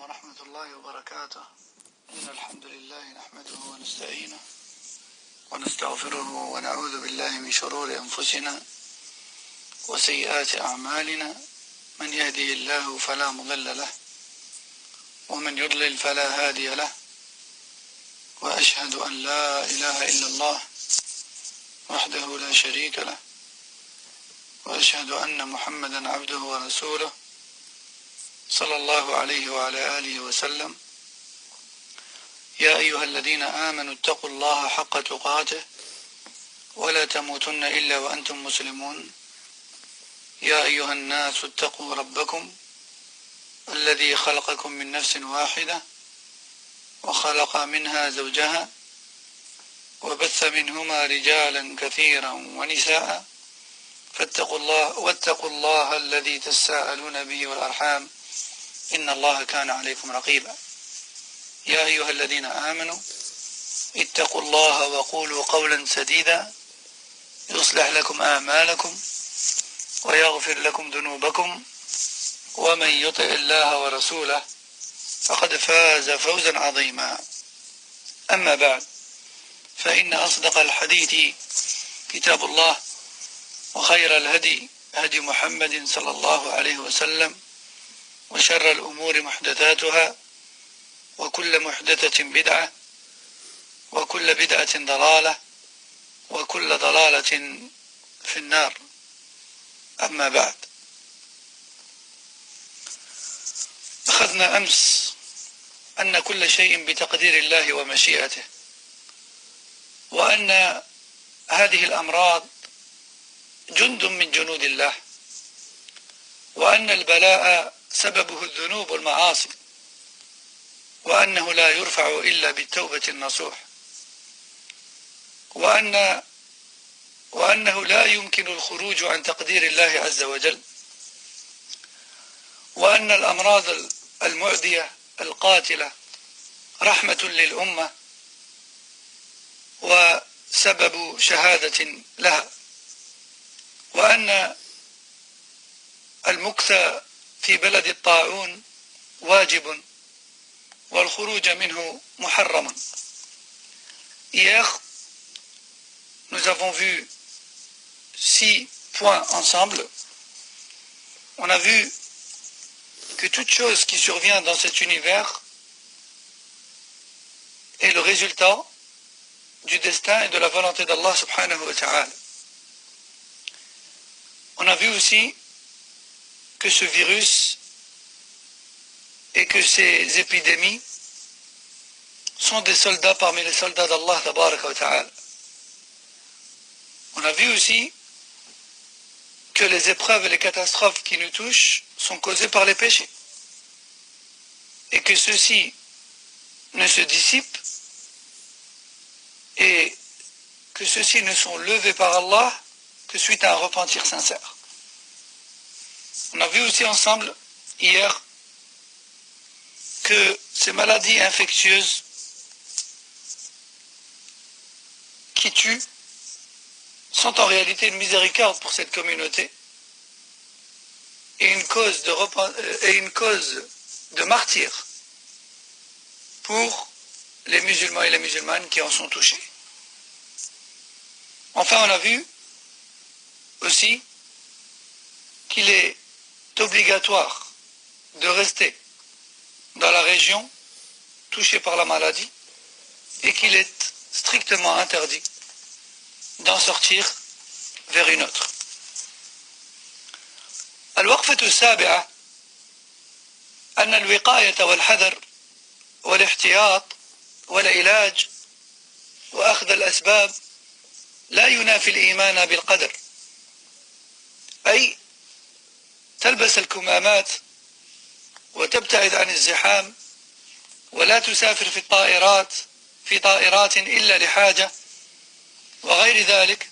ورحمة الله وبركاته. إن الحمد لله نحمده ونستعينه ونستغفره ونعوذ بالله من شرور أنفسنا وسيئات أعمالنا، من يهده الله فلا مضل له ومن يضلل فلا هادي له، وأشهد أن لا إله إلا الله وحده لا شريك له، وأشهد أن محمدا عبده ورسوله صلى الله عليه وعلى آله وسلم. يا أيها الذين آمنوا اتقوا الله حق تقاته ولا تموتن إلا وأنتم مسلمون. يا أيها الناس اتقوا ربكم الذي خلقكم من نفس واحدة وخلق منها زوجها وبث منهما رجالا كثيرا ونساء، واتقوا الله الذي تساءلون به والأرحام إن الله كان عليكم رقيبا. يا أيها الذين آمنوا اتقوا الله وقولوا قولا سديدا يصلح لكم أعمالكم ويغفر لكم ذنوبكم، ومن يطع الله ورسوله فقد فاز فوزا عظيما. أما بعد، فإن أصدق الحديث كتاب الله، وخير الهدي هدي محمد صلى الله عليه وسلم، وشر الأمور محدثاتها، وكل محدثة بدعة، وكل بدعة ضلالة، وكل ضلالة في النار. أما بعد، أخذنا أمس أن كل شيء بتقدير الله ومشيئته، وأن هذه الأمراض جند من جنود الله، وأن البلاء سببه الذنوب والمعاصي، وأنه لا يرفع إلا بالتوبة النصوح، وأنه لا يمكن الخروج عن تقدير الله عز وجل، وأن الأمراض المعدية القاتلة رحمة للأمة وسبب شهادة لها، وأن المكث في بلد الطاعون واجب والخروج منه محرم. Hier, nous avons vu 6 points ensemble. On a vu que toute chose qui survient dans cet univers est le résultat du destin et de la volonté d'Allah subhanahu wa ta'ala. On a vu aussi que ce virus et que ces épidémies sont des soldats parmi les soldats d'Allah tabaraka wa ta'ala. On a vu aussi que les épreuves et les catastrophes qui nous touchent sont causées par les péchés, et que ceux-ci ne se dissipent et que ceux-ci ne sont levés par Allah que suite à un repentir sincère. On a vu aussi ensemble hier que ces maladies infectieuses qui tuent sont en réalité une miséricorde pour cette communauté et une cause de martyr pour les musulmans et les musulmanes qui en sont touchés. Enfin, on a vu aussi qu'il est obligatoire de rester dans la région touchée par la maladie et qu'il est strictement interdit d'en sortir vers une autre. الوقفة السابعة أن الوقاية والحذر والاحتياط والعلاج وأخذ الأسباب لا ينافي الإيمان بالقدر، أي تلبس الكمامات وتبتعد عن الزحام ولا تسافر في طائرات إلا لحاجة وغير ذلك،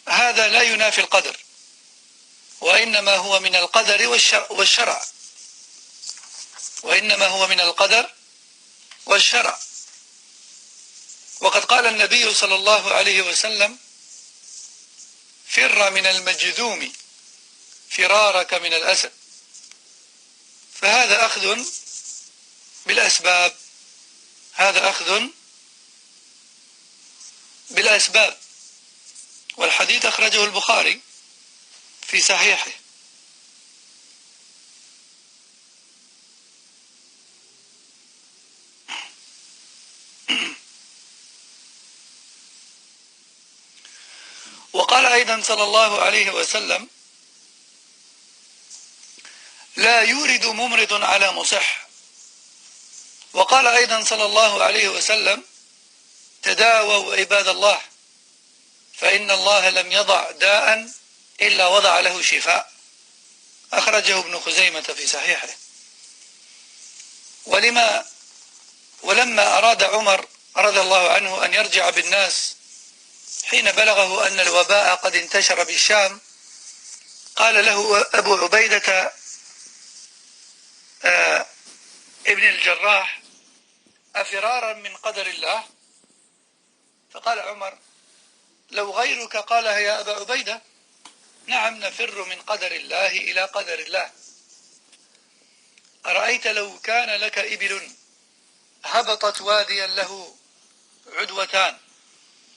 هذا لا ينافي القدر، وإنما هو من القدر والشرع، وإنما هو من القدر والشرع. وقد قال النبي صلى الله عليه وسلم: فر من المجذوم فرارك من الأسد، فهذا أخذ بالأسباب، هذا أخذ بالأسباب. والحديث أخرجه البخاري في صحيحه. وقال أيضا صلى الله عليه وسلم: لا يورد ممرض على مصح. وقال أيضا صلى الله عليه وسلم: تداووا عباد الله، فإن الله لم يضع داء إلا وضع له شفاء. أخرجه ابن خزيمة في صحيحه. ولما أراد عمر رضي الله عنه أن يرجع بالناس حين بلغه أن الوباء قد انتشر بالشام، قال له أبو عبيدة ابن الجراح: أفرارا من قدر الله؟ فقال عمر: لو غيرك قالها يا أبا عبيدة: نعم، نفر من قدر الله إلى قدر الله. أرأيت لو كان لك إبل هبطت واديا له عدوتان،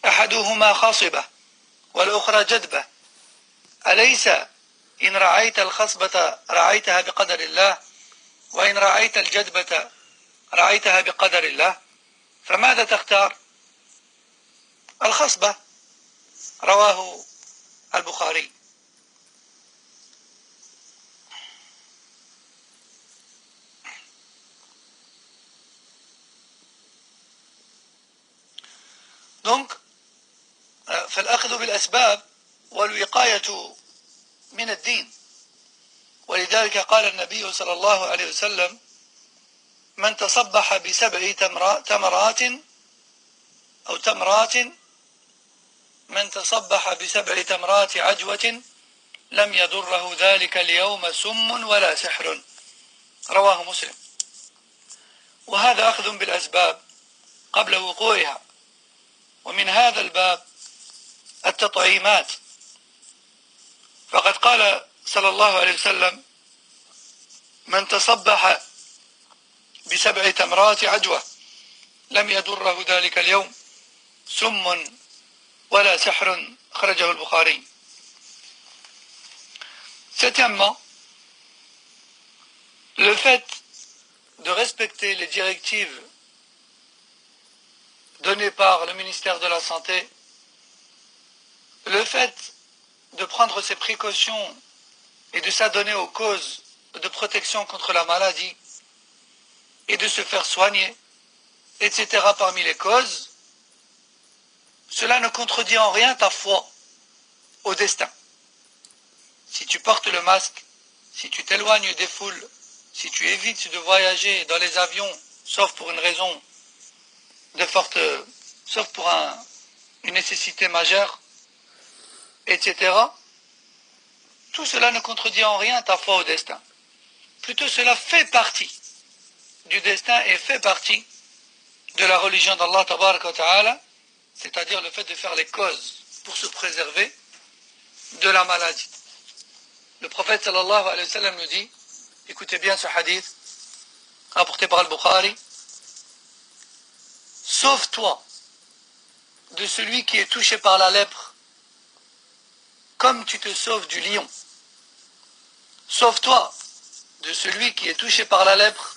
أحدهما خصبة والأخرى جدبة، أليس إن رعيت الخصبة رعيتها بقدر الله، وإن رعيت الجدبة رعيتها بقدر الله؟ فماذا تختار؟ الخصبة. رواه البخاري. Donc, فالأخذ بالأسباب والوقاية من الدين. ولذلك قال النبي صلى الله عليه وسلم: من تصبح بسبع تمرات أو تمرات، من تصبح بسبع تمرات عجوة لم يضره ذلك اليوم سم ولا سحر. رواه مسلم. وهذا أخذ بالأسباب قبل وقوعها. ومن هذا الباب التطعيمات، فقد قال صلى الله عليه وسلم: من تصبح بسبع تمرات عجوة لم يضره ذلك اليوم سم ولا سحر. أخرجه البخاري. Septièmement, le fait de respecter les directives données par le ministère de la Santé, le fait de prendre ses précautions et de s'adonner aux causes de protection contre la maladie et de se faire soigner, etc. parmi les causes, cela ne contredit en rien ta foi au destin. Si tu portes le masque, si tu t'éloignes des foules, si tu évites de voyager dans les avions, sauf pour une raison sauf pour une nécessité majeure, etc., tout cela ne contredit en rien ta foi au destin. Plutôt cela fait partie du destin et fait partie de la religion d'Allah Tabaraka wa Ta'ala, c'est-à-dire le fait de faire les causes pour se préserver de la maladie. Le prophète sallallahu alayhi wa sallam nous dit, écoutez bien ce hadith, rapporté par Al-Bukhari: sauve-toi de celui qui est touché par la lèpre, comme tu te sauves du lion. Sauve-toi de celui qui est touché par la lèpre,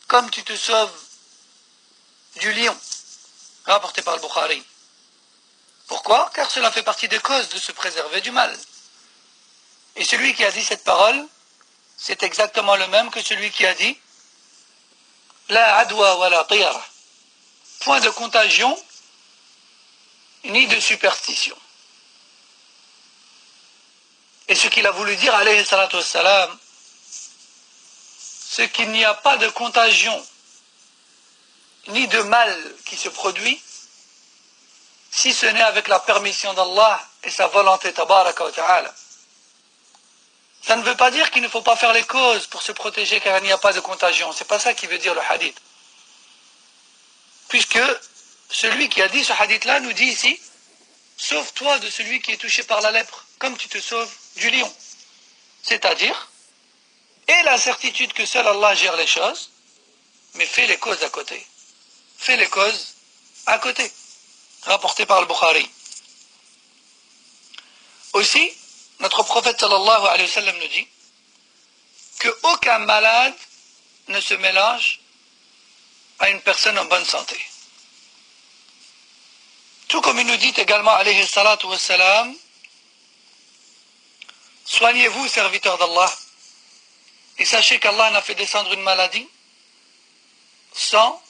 comme tu te sauves du lion. Rapporté par Al-Bukhari. Pourquoi? Car cela fait partie des causes de se préserver du mal. Et celui qui a dit cette parole, c'est exactement le même que celui qui a dit La adwa wa la tiyara. Point de contagion, ni de superstition. Et ce qu'il a voulu dire, alayhi salatu wassalam, c'est qu'il n'y a pas de contagion, ni de mal qui se produit, si ce n'est avec la permission d'Allah et sa volonté tabaraka wa ta'ala. Ça ne veut pas dire qu'il ne faut pas faire les causes pour se protéger car il n'y a pas de contagion. C'est pas ça qui veut dire le hadith. Puisque celui qui a dit ce hadith-là nous dit ici, sauve-toi de celui qui est touché par la lèpre, comme tu te sauves du lion. C'est-à-dire, et la certitude que seul Allah gère les choses, mais fais les causes à côté. Fais les causes à côté. Rapporté par le Bukhari. Aussi, notre prophète sallallahu alayhi wa sallam nous dit qu'aucun malade ne se mélange à une personne en bonne santé. Tout comme il nous dit également, alayhi salatu wa salam, soignez-vous, serviteurs d'Allah, et sachez qu'Allah n'a fait descendre une maladie sans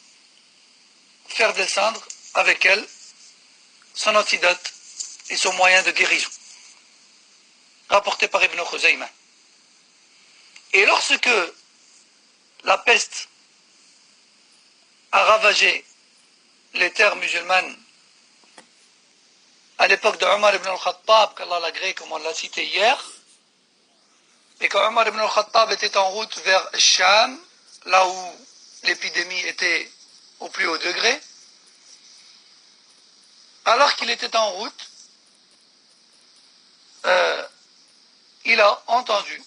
faire descendre avec elle son antidote et son moyen de guérison. Rapporté par Ibn Khuzayma. Et lorsque la peste a ravagé les terres musulmanes à l'époque de Omar ibn al-Khattab, qu'Allah l'agrée comme on l'a cité hier, et quand Omar ibn al-Khattab était en route vers Sham, là où l'épidémie était au plus haut degré, alors qu'il était en route, il a entendu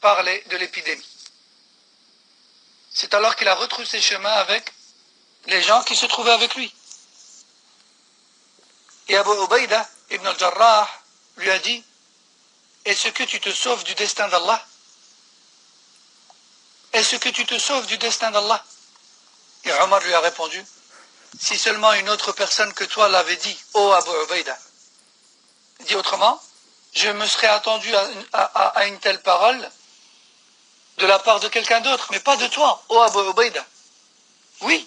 parler de l'épidémie. C'est alors qu'il a retroussé chemin avec les gens qui se trouvaient avec lui. Et Abu Ubaïda ibn al-Jarrah lui a dit, est-ce que tu te sauves du destin d'Allah? Est-ce que tu te sauves du destin d'Allah? Et Omar lui a répondu, si seulement une autre personne que toi l'avait dit, ô Abu Ubaïda. Dit autrement, je me serais attendu à une telle parole de la part de quelqu'un d'autre, mais pas de toi, ô Abu Ubaïda. Oui,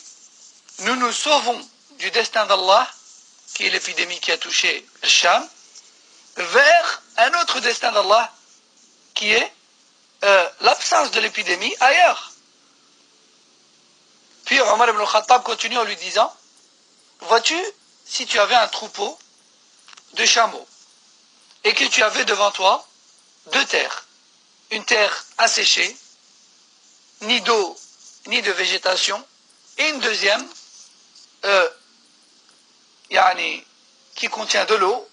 nous nous sauvons du destin d'Allah, qui est l'épidémie qui a touché le Sham, vers un autre destin d'Allah, qui est l'absence de l'épidémie ailleurs. Puis Omar ibn al-Khattab continue en lui disant, vois-tu, si tu avais un troupeau de chameaux, et que tu avais devant toi deux terres, une terre asséchée, ni d'eau, ni de végétation, et une deuxième, qui contient de l'eau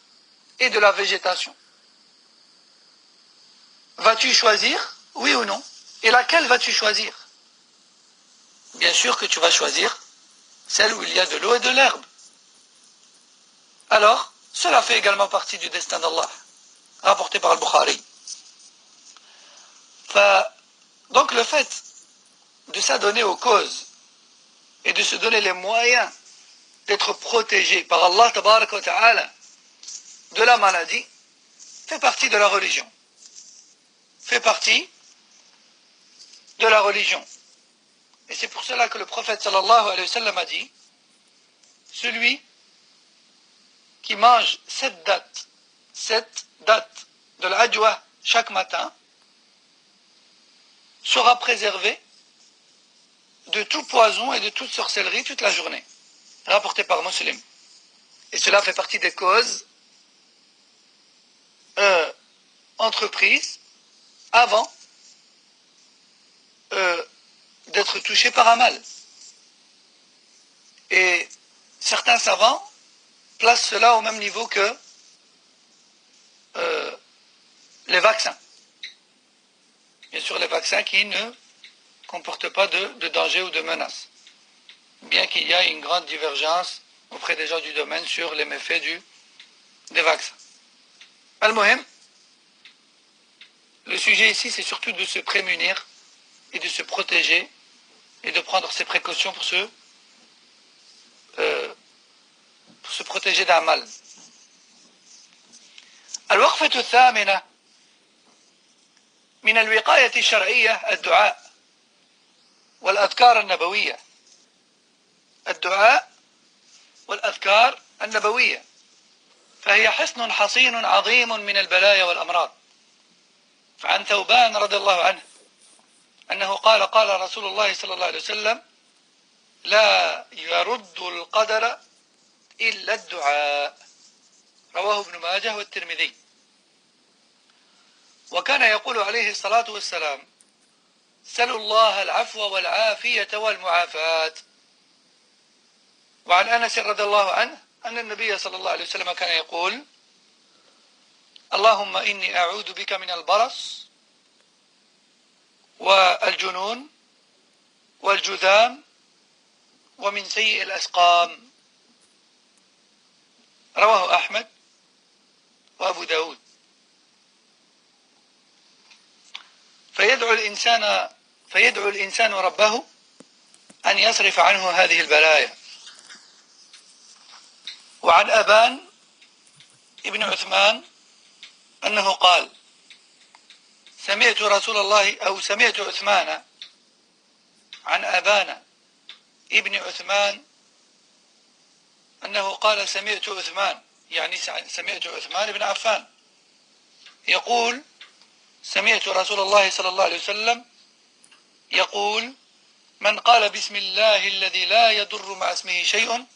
et de la végétation. Vas-tu choisir, oui ou non? Et laquelle vas-tu choisir? Bien sûr que tu vas choisir celle où il y a de l'eau et de l'herbe. Alors, cela fait également partie du destin d'Allah, rapporté par le Bukhari. Donc le fait de s'adonner aux causes et de se donner les moyens d'être protégé par Allah tabaraka wa ta'ala de la maladie fait partie de la religion. Fait partie de la religion. Et c'est pour cela que le prophète sallallahu alayhi wa sallam a dit, celui qui mange 7 dates de l'adwa chaque matin sera préservé de tout poison et de toute sorcellerie toute la journée. Rapporté par Muslim. Et cela fait partie des causes entreprises avant d'être touché par un mal. Et certains savants placent cela au même niveau que les vaccins. Bien sûr, les vaccins qui ne comportent pas de danger ou de menace. Bien qu'il y ait une grande divergence auprès des gens du domaine sur les méfaits des vaccins. Al-Muhim, le sujet ici, c'est surtout de se prémunir et de se protéger et de prendre ses précautions pour se protéger d'un mal. الوقفة الثامنة من الوقاية الشرعية الدعاء والأذكار النبوية. الدعاء والأذكار النبوية فهي حصن حصين عظيم من البلايا والأمراض. فعن ثوبان رضي الله عنه أنه قال قال رسول الله صلى الله عليه وسلم لا يرد القدر إلا الدعاء. رواه ابن ماجه والترمذي. وكان يقول عليه الصلاة والسلام سلوا الله العفو والعافية والمعافاة. وعن أنس رضي الله عنه أن النبي صلى الله عليه وسلم كان يقول اللهم إني أعوذ بك من البرص والجنون والجذام ومن سيء الأسقام. رواه أحمد وأبو داود. فيدعو الإنسان ربه أن يصرف عنه هذه البلايا. وعن أبان ابن عثمان أنه قال: سمعت عثمان عن أبان ابن عثمان أنه قال: سمعت عثمان، يعني سمعت عثمان بن عفان يقول: سمعت رسول الله صلى الله عليه وسلم يقول: من قال بسم الله الذي لا يضر مع اسمه شيء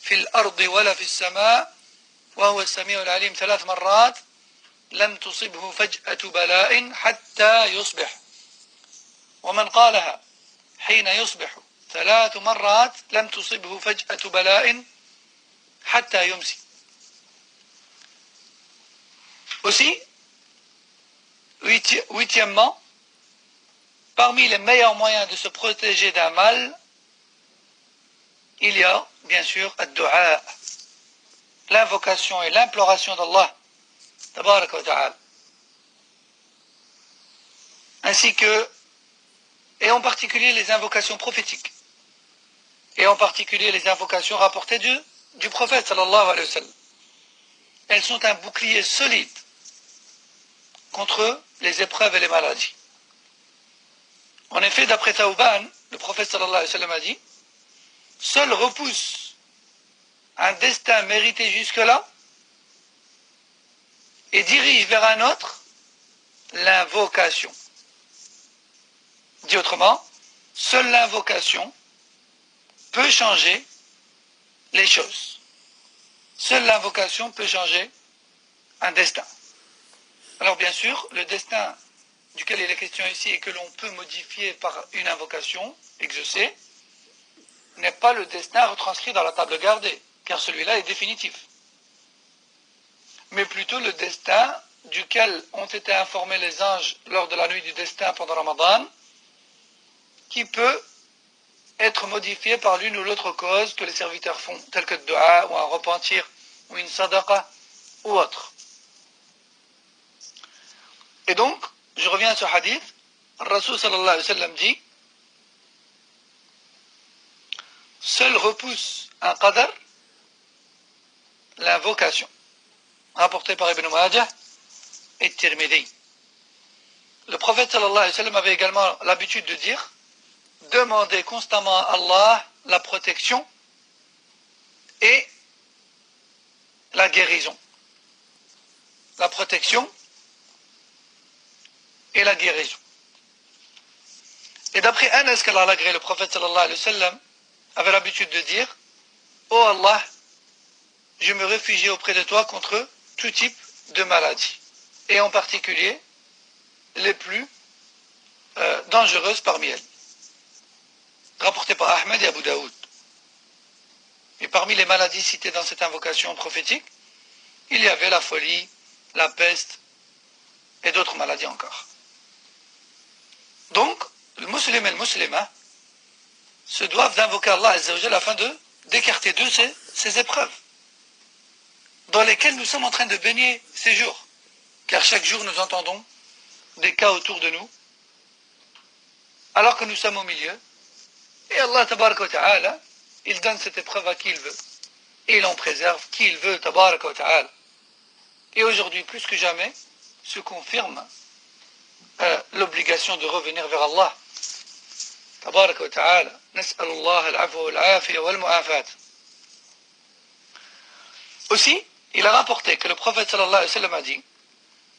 في الأرض ولا في السماء وهو السميع العليم 3 مرات لم تصبه فجأة بلاء حتى يصبح، ومن قالها حين يصبح 3 مرات لم تصبه فجأة بلاء حتى يمسي. Aussi, huitièmement, parmi les meilleurs moyens de se protéger d'un mal, il y a bien sûr ad-du'a, l'invocation et l'imploration d'Allah tabaraka wa ta'ala, ainsi que, et en particulier les invocations prophétiques, et en particulier les invocations rapportées du prophète sallallahu alayhi wa sallam. Elles sont un bouclier solide contre les épreuves et les maladies. En effet, d'après Tawban, le prophète sallallahu alayhi wa sallam a dit: seul repousse un destin mérité jusque-là et dirige vers un autre l'invocation. Dit autrement, seule l'invocation peut changer les choses. Seule l'invocation peut changer un destin. Alors bien sûr, le destin duquel il est question ici et que l'on peut modifier par une invocation exaucée n'est pas le destin retranscrit dans la table gardée, car celui-là est définitif, mais plutôt le destin duquel ont été informés les anges lors de la nuit du destin pendant Ramadan, qui peut être modifié par l'une ou l'autre cause que les serviteurs font, telle que le dua ou un repentir ou une sadaqa ou autre. Et donc, je reviens à ce hadith, Rasul sallallahu alayhi wa sallam dit: seul repousse un qadar l'invocation, rapporté par Ibn Majah et Tirmidhi. Le prophète sallallahu alayhi wa sallam avait également l'habitude de dire: demandez constamment à Allah la protection et la guérison. La protection et la guérison. Et d'après Anas qu'Allah l'agrée, le prophète sallallahu alayhi wa sallam avait l'habitude de dire: ô Allah, je me réfugie auprès de toi contre tout type de maladie, et en particulier les plus dangereuses parmi elles. Rapporté par Ahmed et Abu Daoud. Et parmi les maladies citées dans cette invocation prophétique, il y avait la folie, la peste et d'autres maladies encore. Donc, le musulman et le musulman se doivent d'invoquer Allah Azza wa Jalla afin d'écarter d'eux ces épreuves dans lesquelles nous sommes en train de baigner ces jours. Car chaque jour nous entendons des cas autour de nous, alors que nous sommes au milieu. Et Allah tabaraka wa ta'ala, il donne cette épreuve à qui il veut. Et il en préserve qui il veut, tabaraka wa ta'ala. Et aujourd'hui, plus que jamais, se confirme l'obligation de revenir vers Allah. Tabaraka wa ta'ala. Nas'alullah al-afwa wal-afiya wal-mu'afat. Aussi, il a rapporté que le prophète sallallahu alayhi wa sallam a dit: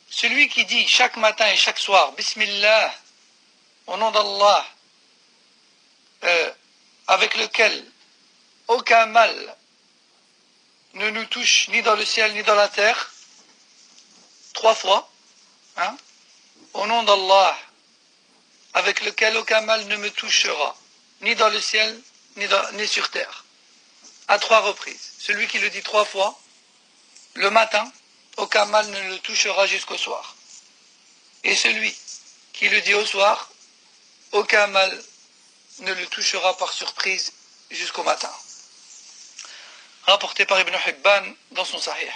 celui qui dit chaque matin et chaque soir Bismillah, au nom d'Allah, avec lequel aucun mal ne nous touche ni dans le ciel ni dans la terre, 3 fois, au nom d'Allah, avec lequel aucun mal ne me touchera, ni dans le ciel ni sur terre, à 3 reprises. Celui qui le dit 3 fois, le matin, aucun mal ne le touchera jusqu'au soir. Et celui qui le dit au soir, aucun mal ne le touchera par surprise jusqu'au matin. Rapporté par Ibn Hibban dans son Sahih.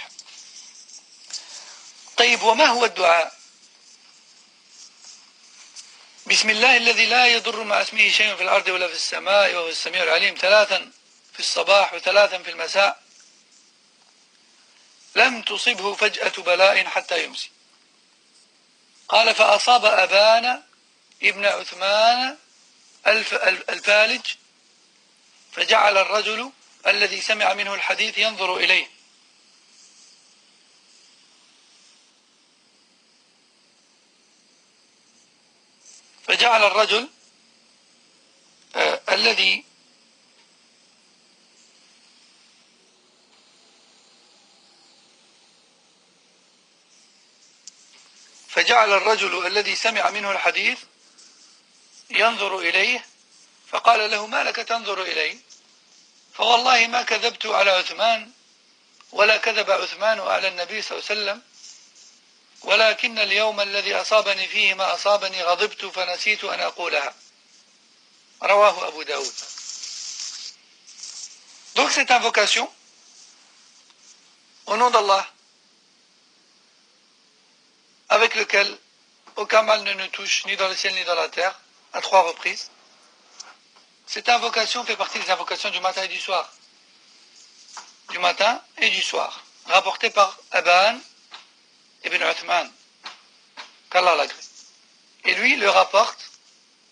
طيب وما هو الدعاء؟ بسم الله الذي لا يضر مع اسمه شيء في الأرض ولا في السماء وهو السميع العليم 3 في الصباح و3 في المساء لم تصبه فجأة بلاء حتى يمسي. قال فأصاب أبان ابن عثمان الفالج فجعل الرجل الذي سمع منه الحديث ينظر إليه فجعل الرجل الذي سمع منه الحديث ينظر إليه فقال له ما لك تنظر إلي؟ فوالله ما كذبت على عثمان ولا كذب عثمان على النبي صلى الله عليه وسلم ولكن اليوم الذي أصابني فيه ما أصابني غضبت فنسيت أن أقولها. رواه Abu Daoud. Donc cette invocation au nom d'Allah avec lequel aucun mal ne nous touche ni dans le ciel ni dans la terre à 3 reprises. Cette invocation fait partie des invocations du matin et du soir. Du matin et du soir. Rapporté par Aban ibn Uthman, qu'Allah l'agrée. Et lui le rapporte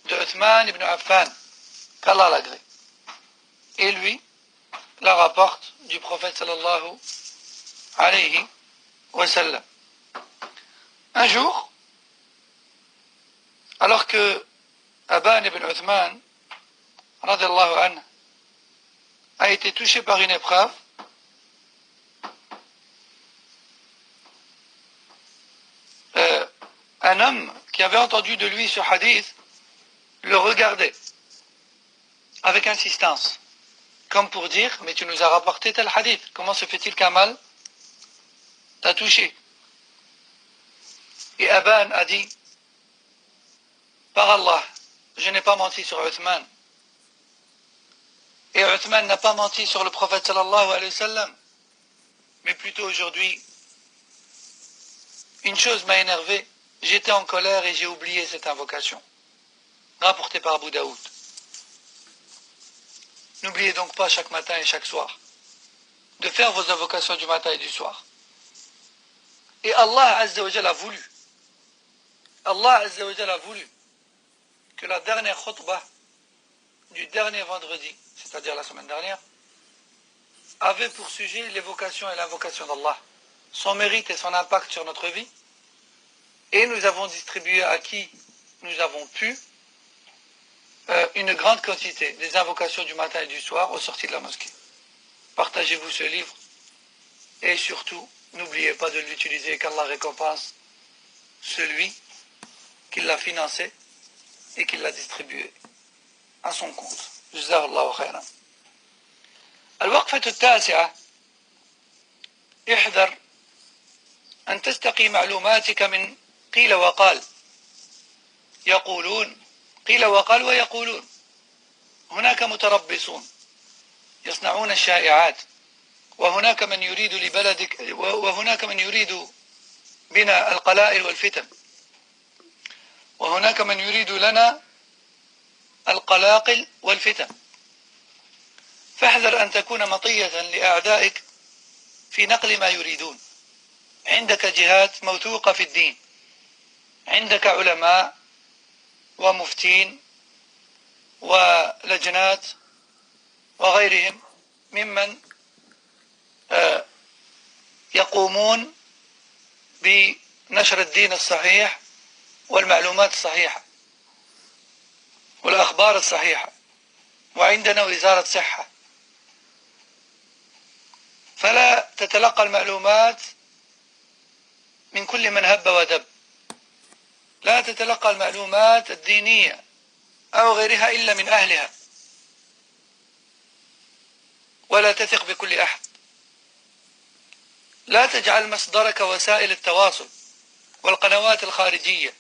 de Uthman ibn Affan, qu'Allah l'agrée. Et lui la rapporte du prophète sallallahu alayhi wa sallam. Un jour, alors que Aban ibn Uthman radiyallahu anhu a été touché par une épreuve, un homme qui avait entendu de lui ce hadith le regardait avec insistance, comme pour dire, mais tu nous as rapporté tel hadith, comment se fait-il qu'un mal t'a touché? Et Aban a dit, par Allah, je n'ai pas menti sur Uthman. Et Uthman n'a pas menti sur le prophète sallallahu alayhi wa sallam. Mais plutôt aujourd'hui, une chose m'a énervé, j'étais en colère et j'ai oublié cette invocation. Rapportée par Abu Daoud. N'oubliez donc pas chaque matin et chaque soir de faire vos invocations du matin et du soir. Et Allah Azza wa Jalla a voulu. Allah Azza wa Jalla a voulu que la dernière khutbah du dernier vendredi, c'est-à-dire la semaine dernière, avait pour sujet l'évocation et l'invocation d'Allah, son mérite et son impact sur notre vie, et nous avons distribué à qui nous avons pu une grande quantité des invocations du matin et du soir aux sorties de la mosquée. Partagez-vous ce livre et surtout, n'oubliez pas de l'utiliser, qu'Allah récompense celui qui l'a financé et qui l'a distribué à son compte. Jazakallahu khayran. الوقفة التاسعة احذر أن تستقي معلوماتك من قيل وقال يقولون قيل وقال ويقولون هناك متربصون يصنعون الشائعات وهناك من يريد لبلدك وهناك من يريد بنا القلائل والفتن وهناك من يريد لنا القلاقل والفتن فاحذر أن تكون مطية لأعدائك في نقل ما يريدون. عندك جهات موثوقة في الدين، عندك علماء ومفتين ولجنات وغيرهم ممن يقومون بنشر الدين الصحيح والمعلومات الصحيحة والأخبار الصحيحة، وعندنا وزارة صحة، فلا تتلقى المعلومات من كل من هب ودب، لا تتلقى المعلومات الدينية أو غيرها إلا من أهلها، ولا تثق بكل أحد. لا تجعل مصدرك وسائل التواصل والقنوات الخارجية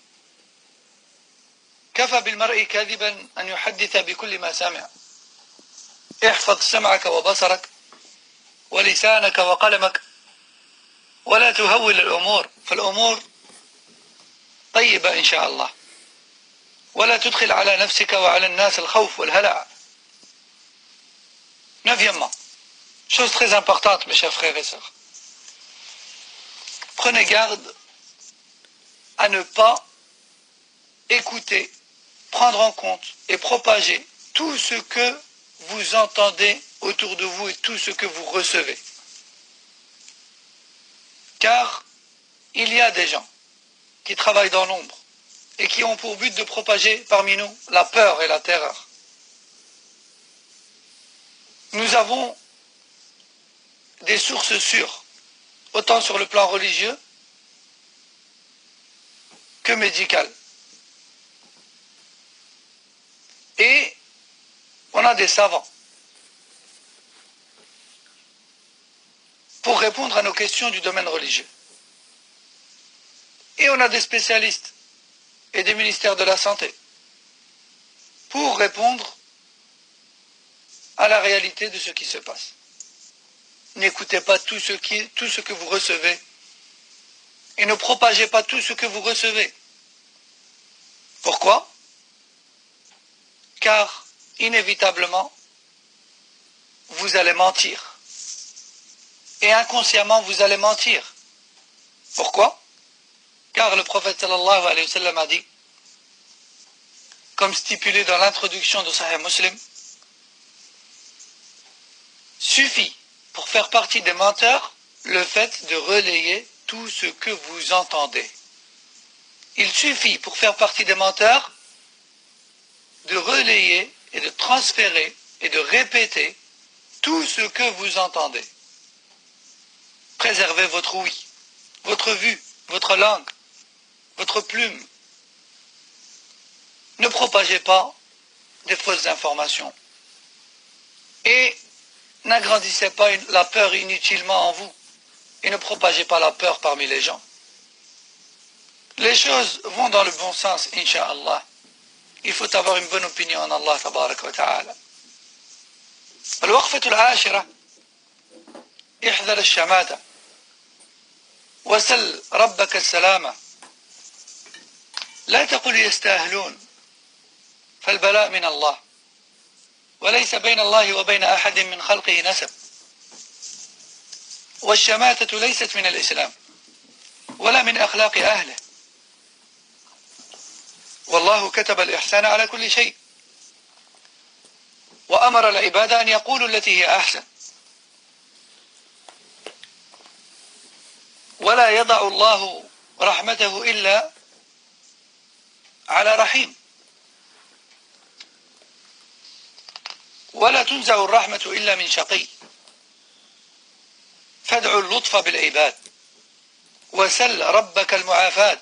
كفى بالمرء كاذبا أن يحدث بكل ما سمع احفظ سمعك وبصرك ولسانك وقلمك ولا تهول الأمور فالأمور طيبة إن شاء الله ولا تدخل على نفسك وعلى الناس الخوف والهلع. Neuvièmement, chose très importante mes chers frères et sœurs, prenez garde à ne pas écouter, prendre en compte et propager tout ce que vous entendez autour de vous et tout ce que vous recevez. Car il y a des gens qui travaillent dans l'ombre et qui ont pour but de propager parmi nous la peur et la terreur. Nous avons des sources sûres, autant sur le plan religieux que médical. Et on a des savants pour répondre à nos questions du domaine religieux. Et on a des spécialistes et des ministères de la Santé pour répondre à la réalité de ce qui se passe. N'écoutez pas tout ce que vous recevez et ne propagez pas tout ce que vous recevez. Pourquoi? Car inévitablement, vous allez mentir. Et inconsciemment, vous allez mentir. Pourquoi? Car le prophète sallallahu alayhi wa sallam a dit, comme stipulé dans l'introduction de Sahih Muslim, suffit pour faire partie des menteurs le fait de relayer tout ce que vous entendez. Il suffit pour faire partie des menteurs de relayer et de transférer et de répéter tout ce que vous entendez. Préservez votre ouïe, votre vue, votre langue, votre plume. Ne propagez pas des fausses informations. Et n'agrandissez pas la peur inutilement en vous. Et ne propagez pas la peur parmi les gens. Les choses vont dans le bon sens, incha'Allah. Il faut avoir une bonne opinion en Allah tabaraka wa ta'ala. الوقفة العاشرة احذر الشماتة وسل ربك السلامة لا تقل يستاهلون فالبلاء من الله وليس بين الله وبين أحد من خلقه نسب والشماتة ليست من الإسلام ولا من أخلاق أهله والله كتب الإحسان على كل شيء وأمر العباد أن يقولوا التي هي أحسن ولا يضع الله رحمته إلا على رحيم ولا تنزع الرحمة إلا من شقي فادعوا اللطف بالعباد وسل ربك المعافاة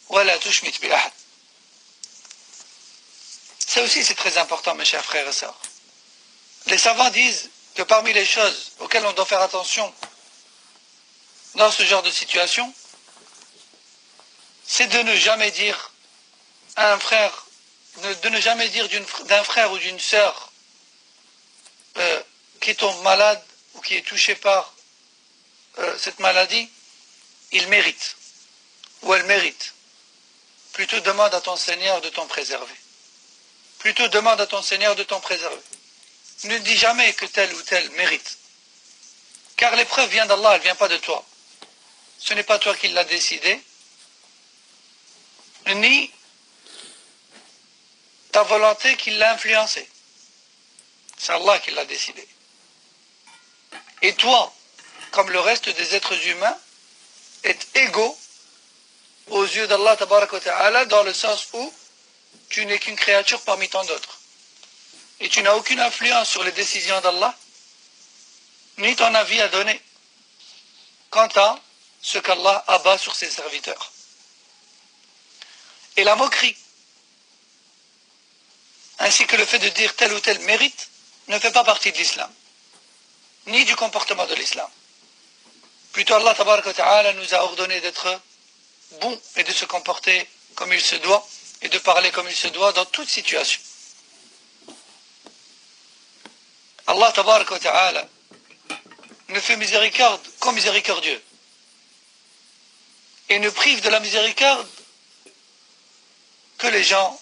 ولا تشمت بأحد. Ça aussi c'est très important mes chers frères et sœurs. Les savants disent que parmi les choses auxquelles on doit faire attention dans ce genre de situation, c'est de ne jamais dire à un frère, de ne jamais dire d'un frère ou d'une sœur qui tombe malade ou qui est touché par cette maladie, il mérite ou elle mérite. Plutôt demande à ton Seigneur de t'en préserver. Plutôt demande à ton Seigneur de t'en préserver. Ne dis jamais que tel ou tel mérite. Car l'épreuve vient d'Allah, elle ne vient pas de toi. Ce n'est pas toi qui l'as décidé, ni ta volonté qui l'a influencé. C'est Allah qui l'a décidé. Et toi, comme le reste des êtres humains, est égaux aux yeux d'Allah tabaraka wa ta'ala dans le sens où tu n'es qu'une créature parmi tant d'autres. Et tu n'as aucune influence sur les décisions d'Allah, ni ton avis à donner quant à ce qu'Allah abat sur ses serviteurs. Et la moquerie, ainsi que le fait de dire tel ou tel mérite, ne fait pas partie de l'islam, ni du comportement de l'islam. Plutôt Allah tabaraka wa ta'ala nous a ordonné d'être bons et de se comporter comme il se doit et de parler comme il se doit dans toute situation. Allah tabaraka wa ta'ala ne fait miséricorde qu'aux miséricordieux et ne prive de la miséricorde que les gens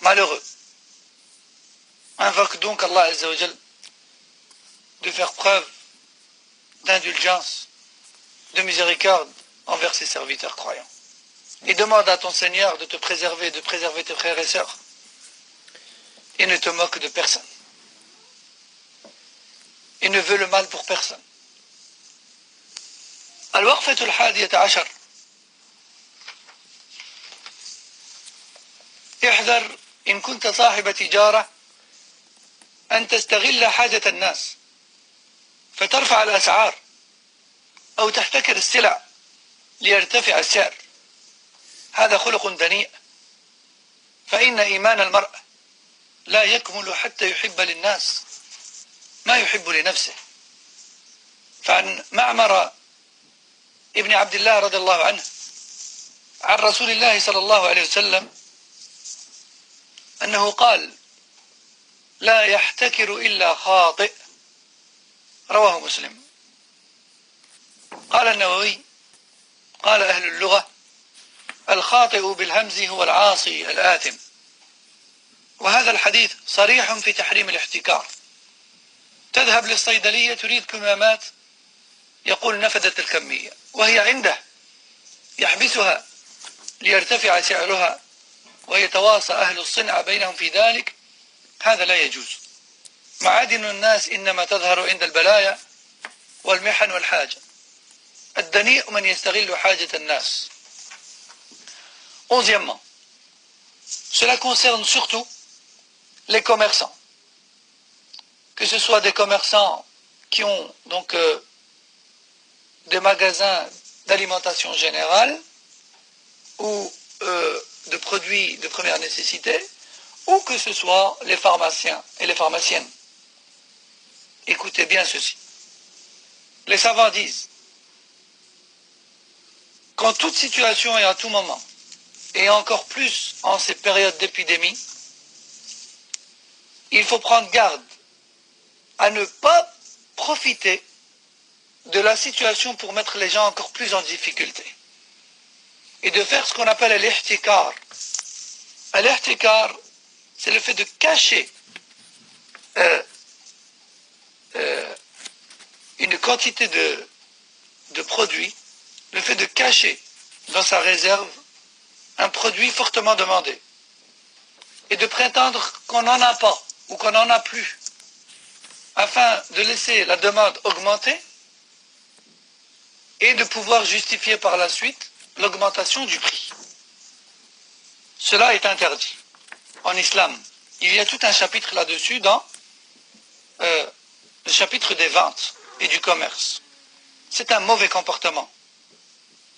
malheureux. Invoque donc Allah Azza wa Jal de faire preuve d'indulgence, de miséricorde envers ses serviteurs croyants. Et demande à ton Seigneur de te préserver, de préserver tes frères et sœurs. Et ne te moque de personne. Et ne veut le mal pour personne. الوقفة 11 احذر إن كنت صاحب تجارة أن تستغل حاجة الناس فترفع الأسعار أو تحتكر السلع ليرتفع السعر. هذا خلق دنيء فإن إيمان المرء لا يكمل حتى يحب للناس ما يحب لنفسه. فعن معمر ابن عبد الله رضي الله عنه عن رسول الله صلى الله عليه وسلم أنه قال: لا يحتكر إلا خاطئ. رواه مسلم. قال النووي: قال أهل اللغة: الخاطئ بالهمز هو العاصي الآثم. وهذا الحديث صريح في تحريم الاحتكار. تذهب للصيدلية تريد كمامات يقول نفذت الكمية وهي عنده يحبسها ليرتفع سعرها ويتواصى أهل الصنعة بينهم في ذلك. هذا لا يجوز. معادن الناس إنما تظهر عند البلايا والمحن والحاجة. الدنيء من يستغل حاجة الناس. 11e, cela concerne surtout les commerçants. Que ce soit des commerçants qui ont donc des magasins d'alimentation générale ou de produits de première nécessité, ou que ce soit les pharmaciens et les pharmaciennes. Écoutez bien ceci. Les savants disent qu'en toute situation et à tout moment, et encore plus en ces périodes d'épidémie, il faut prendre garde à ne pas profiter de la situation pour mettre les gens encore plus en difficulté. Et de faire ce qu'on appelle l'ihtikar. L'ihtikar, c'est le fait de cacher une quantité de produits, le fait de cacher dans sa réserve un produit fortement demandé et de prétendre qu'on n'en a pas ou qu'on n'en a plus afin de laisser la demande augmenter et de pouvoir justifier par la suite l'augmentation du prix. Cela est interdit en islam. Il y a tout un chapitre là-dessus dans le chapitre des ventes et du commerce. C'est un mauvais comportement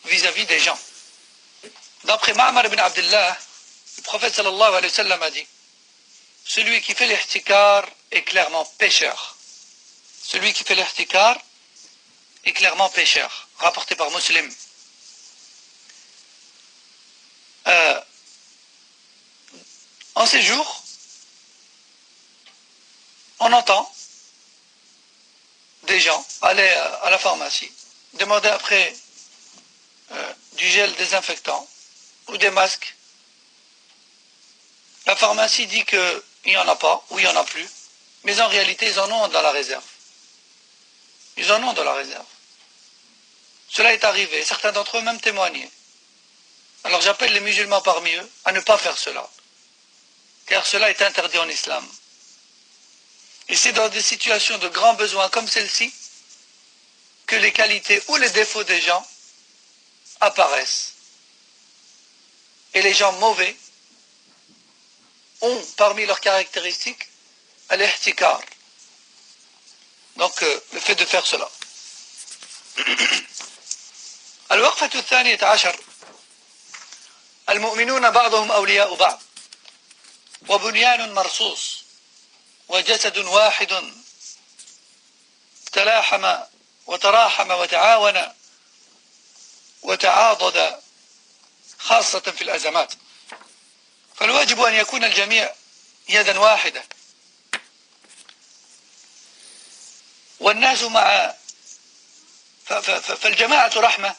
vis-à-vis des gens. D'après Ma'mar ibn Abdullah, le prophète sallallahu alayhi wa sallam a dit: celui qui fait l'ihtikar est clairement pécheur. Celui qui fait l'ihtikar est clairement pécheur. Rapporté par Muslim. En ces jours, on entend des gens aller à la pharmacie, demander après du gel désinfectant ou des masques. La pharmacie dit qu'il n'y en a pas ou il n'y en a plus, mais en réalité ils en ont dans la réserve. Ils en ont dans la réserve. Cela est arrivé, certains d'entre eux même témoigné. Alors j'appelle les musulmans parmi eux à ne pas faire cela, car cela est interdit en islam. Et c'est dans des situations de grands besoins comme celle-ci que les qualités ou les défauts des gens apparaissent. Et les gens mauvais ont parmi leurs caractéristiques l'ihtikar. Donc le fait de faire cela. الوقفة 12 المؤمنون بعضهم أولياء بعض وبنيان مرصوص وجسد واحد تلاحم وتراحم وتعاون وتعاضد خاصة في الأزمات. فالواجب أن يكون الجميع يدا واحدة، والناس مع فالجماعة رحمة،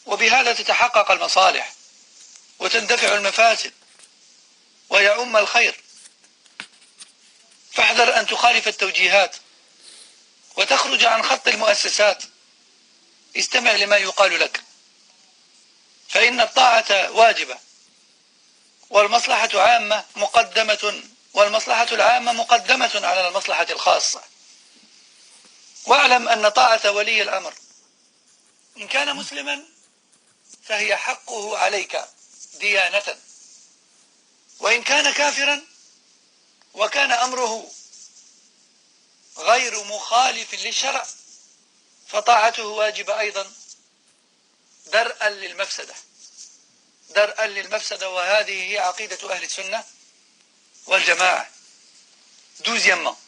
وبهذا تتحقق المصالح وتندفع المفاسد ويعم الخير. فاحذر أن تخالف التوجيهات وتخرج عن خط المؤسسات. استمع لما يقال لك، فإن الطاعة واجبة، والمصلحة عامة مقدمة، والمصلحة العامة مقدمة على المصلحة الخاصة. واعلم أن طاعة ولي الأمر إن كان مسلما فهي حقه عليك ديانة، وإن كان كافرا وكان أمره غير مخالف للشرع فطاعته واجبة أيضا درءا للمفسدة، درءا للمفسدة، وهذه هي عقيدة أهل السنة والجماعة. Douzièmement,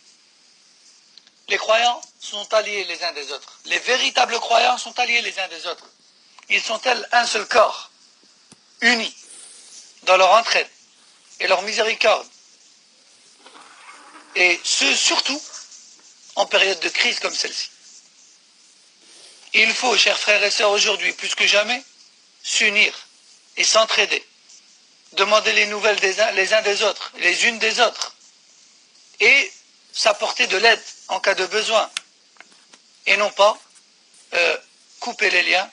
les croyants sont alliés les uns des autres. Les véritables croyants sont alliés les uns des autres. Ils sont tels un seul corps, unis dans leur entraide et leur miséricorde. Et ce, surtout, en période de crise comme celle-ci. Il faut, chers frères et sœurs, aujourd'hui, plus que jamais, s'unir et s'entraider, demander les nouvelles les uns des autres, les unes des autres, et s'apporter de l'aide en cas de besoin, et non pas couper les liens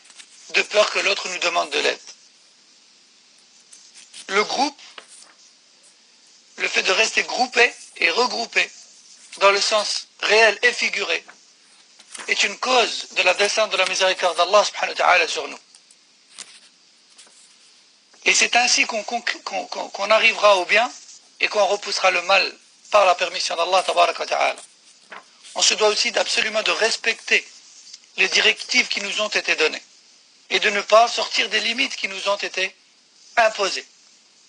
de peur que l'autre nous demande de l'aide. Le groupe, le fait de rester groupé et regroupé dans le sens réel et figuré, est une cause de la descente de la miséricorde d'Allah subhanahu wa ta'ala sur nous. Et c'est ainsi qu'on arrivera au bien et qu'on repoussera le mal par la permission d'Allah tabaraka wa ta'ala. On se doit aussi absolument de respecter les directives qui nous ont été données et de ne pas sortir des limites qui nous ont été imposées.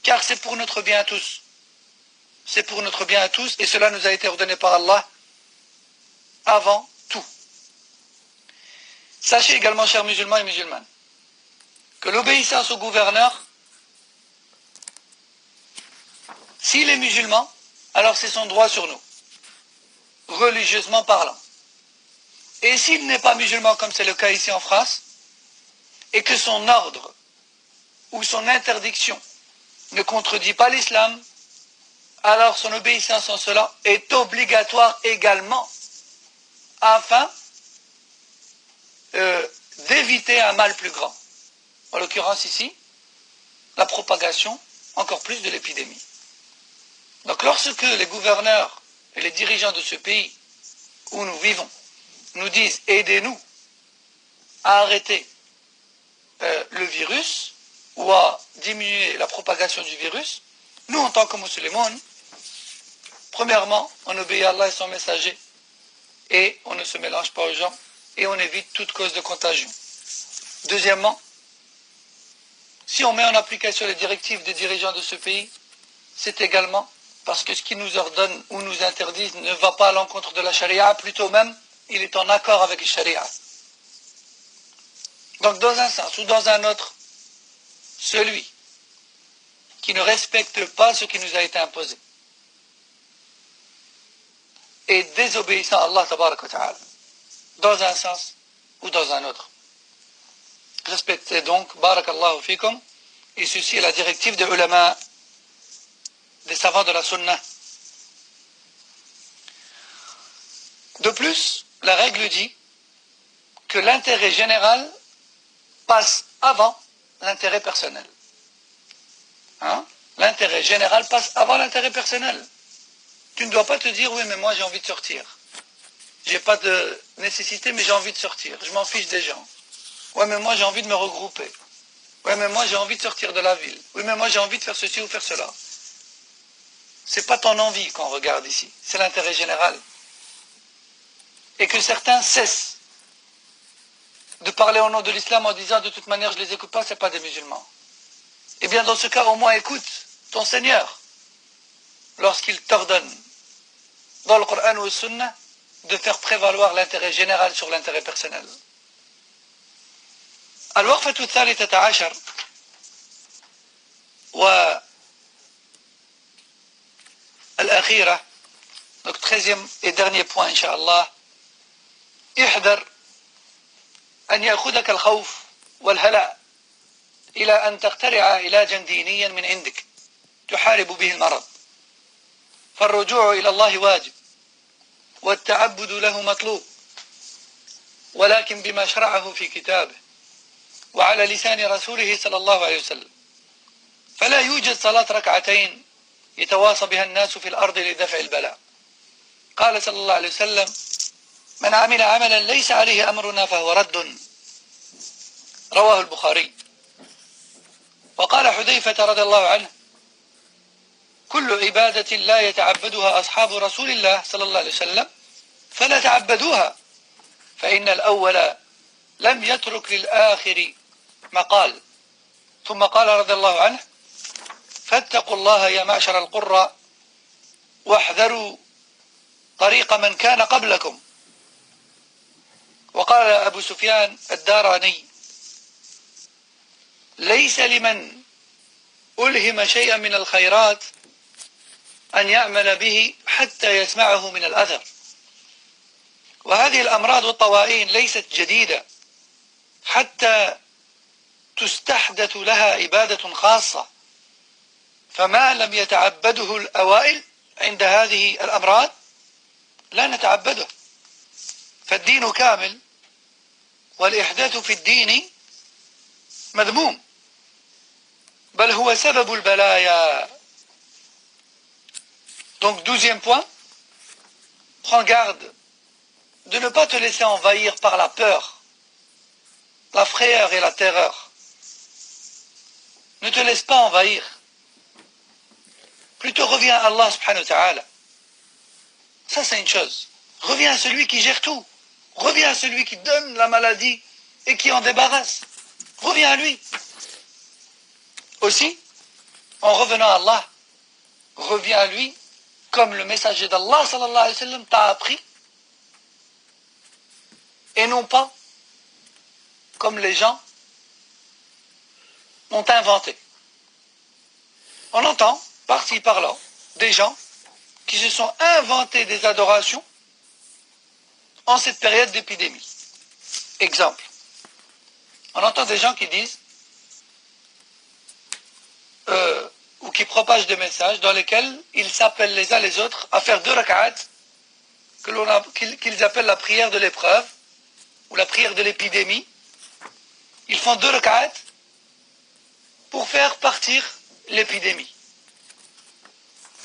Car c'est pour notre bien à tous. C'est pour notre bien à tous, et cela nous a été ordonné par Allah avant tout. Sachez également, chers musulmans et musulmanes, que l'obéissance au gouverneur, s'il est musulman, alors c'est son droit sur nous, religieusement parlant. Et s'il n'est pas musulman, comme c'est le cas ici en France, et que son ordre ou son interdiction ne contredit pas l'islam, alors son obéissance en cela est obligatoire également, afin d'éviter un mal plus grand. En l'occurrence ici, la propagation encore plus de l'épidémie. Donc lorsque les gouverneurs et les dirigeants de ce pays où nous vivons nous disent « aidez-nous à arrêter le virus ou à diminuer la propagation du virus », nous en tant que musulmans, premièrement, on obéit à Allah et son messager et on ne se mélange pas aux gens et on évite toute cause de contagion. Deuxièmement, si on met en application les directives des dirigeants de ce pays, c'est également parce que ce qu'ils nous ordonnent ou nous interdisent ne va pas à l'encontre de la charia, plutôt même, il est en accord avec la charia. Donc dans un sens ou dans un autre, celui qui ne respecte pas ce qui nous a été imposé est désobéissant à Allah tabaraka wa ta'ala, dans un sens ou dans un autre. Respectez donc, barakallahu fikum, et ceci est la directive des ulama, des savants de la sunna. De plus, la règle dit que l'intérêt général passe avant l'intérêt personnel. L'intérêt général passe avant l'intérêt personnel. Tu ne dois pas te dire, oui, mais moi j'ai envie de sortir. J'ai pas de nécessité, mais j'ai envie de sortir. Je m'en fiche des gens. Ouais, mais moi j'ai envie de me regrouper. Ouais, mais moi j'ai envie de sortir de la ville. Oui, mais moi j'ai envie de faire ceci ou faire cela. C'est pas ton envie qu'on regarde ici, c'est l'intérêt général. Et que certains cessent de parler au nom de l'islam en disant de toute manière je les écoute pas, c'est pas des musulmans. Eh bien dans ce cas au moins écoute ton Seigneur lorsqu'il t'ordonne dans le Coran ou le Sunna de faire prévaloir l'intérêt général sur l'intérêt personnel. الوقفة الثالثة عشر والأخيرة. Donc 13e et dernier point إن شاء الله. احذر أن يأخذك الخوف والهلع إلى أن تخترع علاجا دينيا من عندك تحارب به المرض. فالرجوع إلى الله واجب والتعبد له مطلوب، ولكن بما شرعه في كتابه وعلى لسان رسوله صلى الله عليه وسلم. فلا يوجد صلاة ركعتين يتواصى بها الناس في الأرض لدفع البلاء. قال صلى الله عليه وسلم: من عمل عملا ليس عليه أمرنا فهو رد. رواه البخاري. وقال حذيفة رضي الله عنه: كل عبادة لا يتعبدها أصحاب رسول الله صلى الله عليه وسلم فلا تعبدوها، فإن الأول لم يترك للآخر مقال. ثم قال رضي الله عنه: فاتقوا الله يا معشر القراء واحذروا طريق من كان قبلكم. وقال أبو سفيان الداراني: ليس لمن ألهم شيئا من الخيرات أن يعمل به حتى يسمعه من الأثر. وهذه الأمراض والطوائين ليست جديدة حتى تستحدث لها عبادة خاصة، فما لم يتعبده الأوائل عند هذه الأمراض لا نتعبده. فالدين كامل والإحداث في الدين مذموم، بل هو سبب البلايا. Donc 12e point, prends garde de ne pas te laisser envahir par la peur, la frayeur et la terreur. Ne te laisse pas envahir. Plutôt reviens à Allah subhanahu wa ta'ala. Ça c'est une chose. Reviens à celui qui gère tout. Reviens à celui qui donne la maladie et qui en débarrasse. Reviens à lui. Aussi, en revenant à Allah, reviens à lui comme le messager d'Allah sallallahu alayhi wa sallam t'a appris, et non pas comme les gens ont inventé. On entend, par-ci par-là, des gens qui se sont inventés des adorations en cette période d'épidémie. Exemple, on entend des gens qui disent ou qui propagent des messages dans lesquels ils s'appellent les uns les autres à faire 2 rak'at qu'ils appellent la prière de l'épreuve ou la prière de l'épidémie. Ils font 2 rak'at pour faire partir l'épidémie.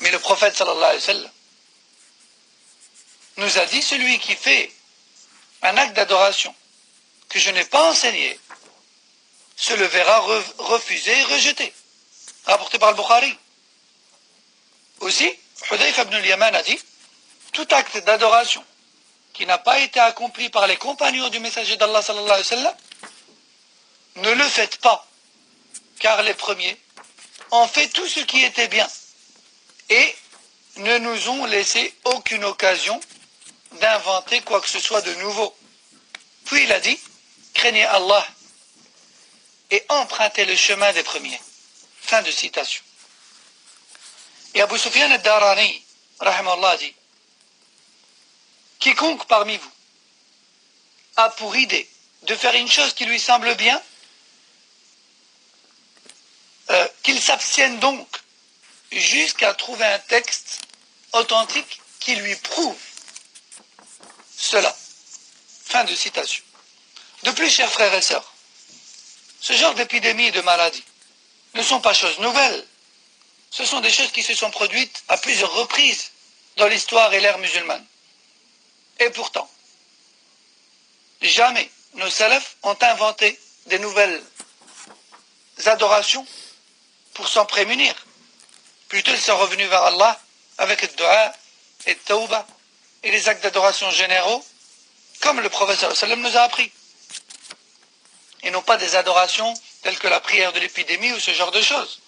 Mais le prophète sallallahu alayhi wa sallam nous a dit: celui qui fait un acte d'adoration que je n'ai pas enseigné se le verra refusé et rejeté. Rapporté par le Bukhari. Aussi, Hudayfa ibn al-Yaman a dit: tout acte d'adoration qui n'a pas été accompli par les compagnons du messager d'Allah sallallahu alayhi wa sallam, ne le faites pas, car les premiers ont fait tout ce qui était bien et ne nous ont laissé aucune occasion d'inventer quoi que ce soit de nouveau. Puis il a dit: craignez Allah et empruntez le chemin des premiers. Fin de citation. Et Abu Sufyan al-Darani, rahimahullah, dit: quiconque parmi vous a pour idée de faire une chose qui lui semble bien, qu'il s'abstienne donc jusqu'à trouver un texte authentique qui lui prouve cela. Fin de citation. De plus, chers frères et sœurs, ce genre d'épidémie et de maladie ne sont pas choses nouvelles. Ce sont des choses qui se sont produites à plusieurs reprises dans l'histoire et l'ère musulmane. Et pourtant, jamais nos salafs ont inventé des nouvelles adorations pour s'en prémunir. Plutôt, ils sont revenus vers Allah avec le dua et le tawbah et les actes d'adoration généraux, comme le prophète sallallahu alayhi wa sallam nous a appris. Et non pas des adorations telles que la prière de l'épidémie ou ce genre de choses.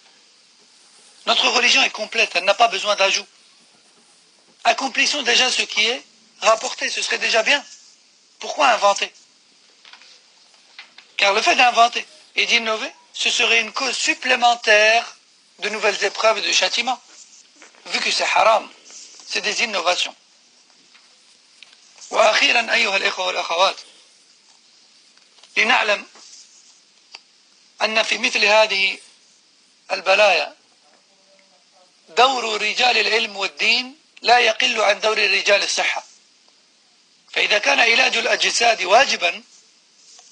Notre religion est complète, elle n'a pas besoin d'ajout. Accomplissons déjà ce qui est rapporté, ce serait déjà bien. Pourquoi inventer? Car le fait d'inventer et d'innover, ce serait une cause supplémentaire de nouvelles épreuves de châtiment, vu que c'est haram, c'est des innovations. وأخيرا أيها الإخوة والأخوات لنعلم أن في مثل هذه البلايا دور رجال العلم والدين لا يقل عن دور رجال الصحة. فإذا كان علاج الأجساد واجبا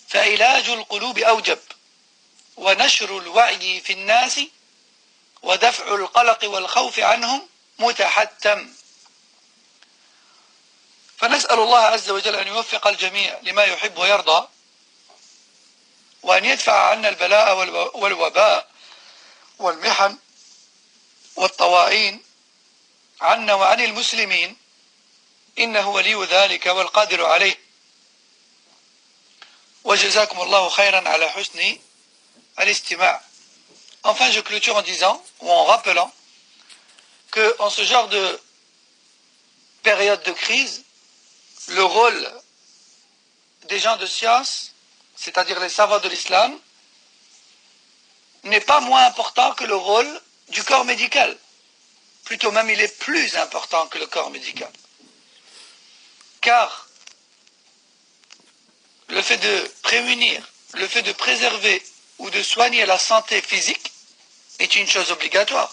فعلاج القلوب أوجب، ونشر الوعي في الناس ودفع القلق والخوف عنهم متحتم. فنسأل الله عز وجل أن يوفق الجميع لما يحب ويرضى، وأن يدفع عنا البلاء والوباء والمحن والطواعين عنا وعن المسلمين، إنه ولي ذلك والقادر عليه. وجزاكم الله خيرا على حسن الاستماع. Enfin, je clôture en disant, ou en rappelant, que en ce genre de période de crise, le rôle des gens de science, c'est-à-dire les savants de l'islam, n'est pas moins important que le rôle du corps médical. Plutôt même, il est plus important que le corps médical. Car le fait de prémunir, le fait de préserver ou de soigner la santé physique est une chose obligatoire.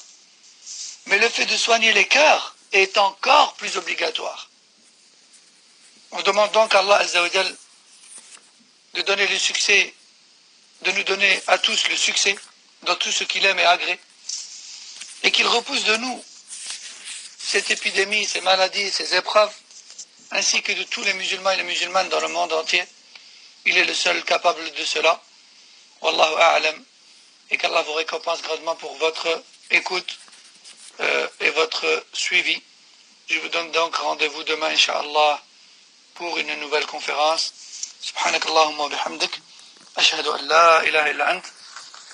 Mais le fait de soigner les cœurs est encore plus obligatoire. On demande donc à Allah Azza wa Jal de donner le succès, de nous donner à tous le succès dans tout ce qu'il aime et agrée, et qu'il repousse de nous cette épidémie, ces maladies, ces épreuves, ainsi que de tous les musulmans et les musulmanes dans le monde entier. Il est le seul capable de cela. Wallahu a'lam. Et qu'Allah vous récompense grandement pour votre écoute et votre suivi. Je vous donne donc rendez-vous demain, Inch'Allah, pour une nouvelle conférence. سبحانك اللهم وبحمدك أشهد أن لا إله إلا أنت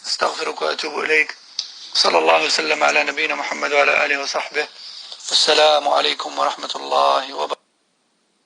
أستغفرك وأتوب إليك صلى الله وسلم على نبينا محمد وعلى آله وصحبه والسلام عليكم ورحمة الله وبركاته.